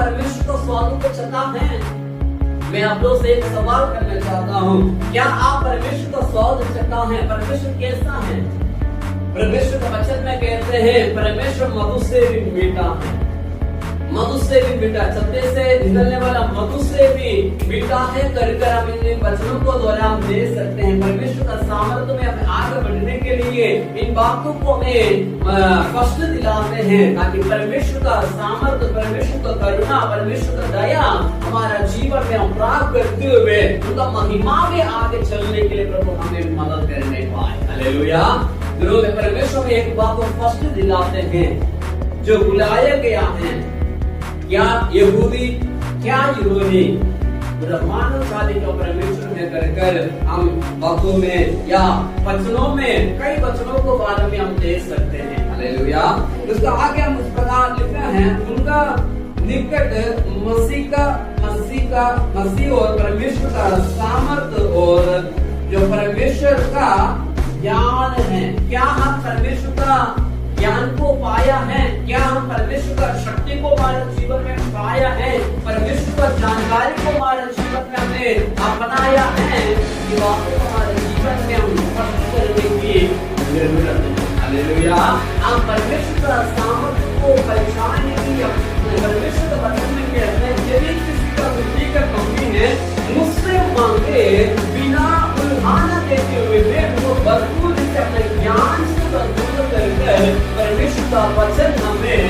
परमेश्वर को स्वादों को चखा है? मैं आप लोग से एक सवाल करना चाहता हूँ, क्या आप परमेश्वर को स्वाद चखा है? परमेश्वर कैसा है? परमेश्वर का वचन में कहते हैं परमेश्वर मधु से भी मीठा है, मधु से भी मीठा, छत्ते से निकलने वाला मधु से भी मीठा है। कर हम इन वचनों को द्वारा हम देख सकते हैं परमेश्वर का सामर्थ्य में हमें आगे बढ़ने के लिए इन बातों को हमें कष्ट दिलाते हैं, ताकि परमेश्वर का सामर्थ्य, परमेश्वर का करुणा, परमेश्वर का दया हमारा जीवन में हम प्राप्त करते हुए उनका महिमा में आगे चलने के लिए प्रभु हमें मदद करने पाए। हालेलुया। परमेश्वर में एक बात को कष्ट दिलाते हैं, जो बुलाया गया है, क्या यहूदी क्या यूनानी, मानव जाति को परमेश्वर में कर हम बातों में या वचनों में कई वचनों को बारे में हम देख सकते हैं। हालेलुया। उसका आगे हम उस प्रकार लिखना है, उनका निकट मसीह और परमेश्वर का सामर्थ्य और जो परमेश्वर का ज्ञान है। क्या हम परमेश्वर का ज्ञान को पाया है? क्या हम परमेश्वर का शक्ति को हमारे जीवन में पाया है? परमेश्वर का जानकारी को हमारे जीवन में हमने अपनाया है? ये बातें हमारे जीवन में हम स्पष्ट करने की जरूरत है। हालेलुया। हम परमेश्वर का सामर्थ्य को पहचानने की परमेश्वर का वचन में कहते हैं, यदि किसी का बुद्धि का कमी है मुझसे मांगे बिना उल्हाना देते हुए मैं वो भरपूर से अपने ज्ञान से भरपूर करके परमेश्वर का वचन हमें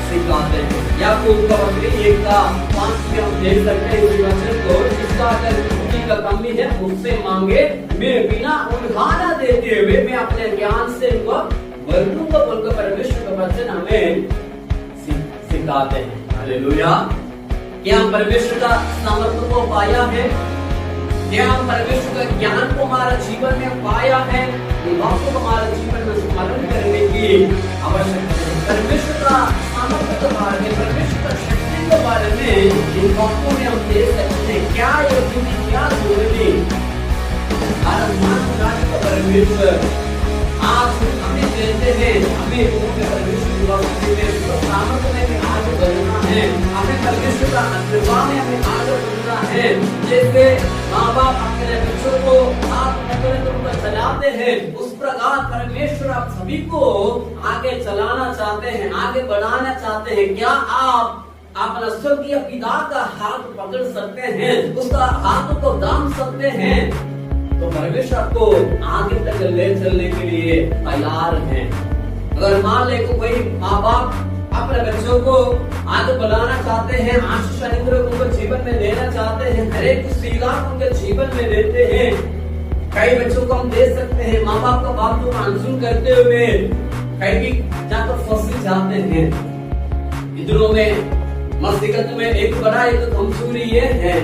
सिखाते हैं। याकूब का पत्री 1:5 में हम देख सकते हैं इस वचन को, जिसका अगर बुद्धि का कमी है मुझसे मांगे मैं बिना उल्हाना देते हुए मैं अपने ज्ञान से उनको भरपूर को बोलकर परमेश्वर का वचन हमें सिखाते हैं। हालेलुया। क्या हम परमेश्वर का सामर्थ्य को पाया है? क्या हम परमेश्वर का ज्ञान को हमारा जीवन में पाया है? इन बातों को हमारे जीवन में स्मरण करने की आवश्यकता है। परमेश्वर का सामर्थ्य के बारे में, परमेश्वर का शक्ति के बारे में इन बातों में हम देख सकते हैं। क्या यहूदी क्या यूनानी, परमेश्वर आज हमें कहते हैं हमें परमेश्वर सामर्थ्य में आगे बढ़ना है, हमें परमेश्वर का आशीर्वाद में हमें आगे बढ़ना है। जैसे माँ बाप अपने बच्चों को हाथ पकड़कर उनको चलाते हैं, उस प्रकार परमेश्वर आप सभी को आगे चलाना चाहते हैं, आगे बढ़ाना चाहते हैं। क्या आप अपना स्वर्गीय पिता का हाथ पकड़ सकते हैं, उसका हाथ को थाम सकते हैं? तो परमेश्वर आपको आगे तक ले चलने के लिए तैयार है। अगर मान ले कोई माँ बाप अपने बच्चों को आगे बढ़ाना चाहते हैं, आशीष अनुग्रह उनको जीवन में देना चाहते हैं, हर एक सीधा उनके जीवन में देते हैं। कई बच्चों को हम देख सकते हैं माँ बाप का बात को अनसुन करते हुए कहीं भी जाकर फंस जाते हैं। इधरों में मस्तिष्क में एक बड़ा एक कमजोरी ये है,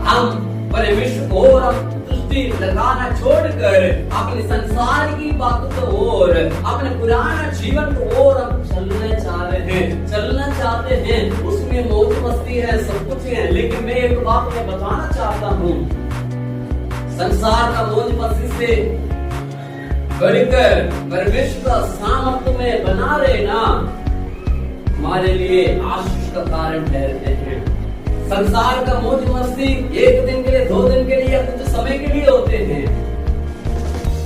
हम परमेश्वर को और दृष्टि लगाना छोड़कर अपने संसार की बातों को और अपने पुराना जीवन को और हम चलना चाहते हैं। उसमें मौज मस्ती है, सब कुछ है, लेकिन मैं एक बात मैं बताना चाहता हूँ, संसार का मौज मस्ती से बढ़कर परमेश्वर का सामर्थ्य में बना रहना हमारे लिए आशीष का कारण ठहरते हैं। संसार का मौज मस्ती एक दिन के लिए, 2 दिन के लिए या कुछ समय के लिए होते हैं।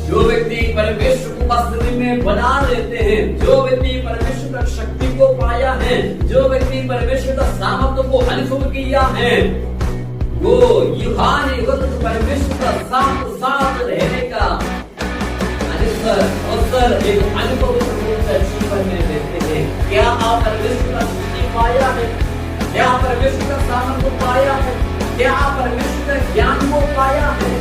जो व्यक्ति परमेश्वर को उपस्थिति में बना लेते हैं, जो व्यक्ति परमेश्वर का शक्ति को पाया है, जो व्यक्ति परमेश्वर का सामर्थ्य को अनुभव किया है, वो युगान युग परमेश्वर का साथ रहने का अवसर एक अनुभव जीवन में देते हैं। क्या आप परमेश्वर का शक्ति पाया है? क्या परमेश्वर का सामर्थ्य को पाया है? क्या परमेश्वर का ज्ञान को पाया है?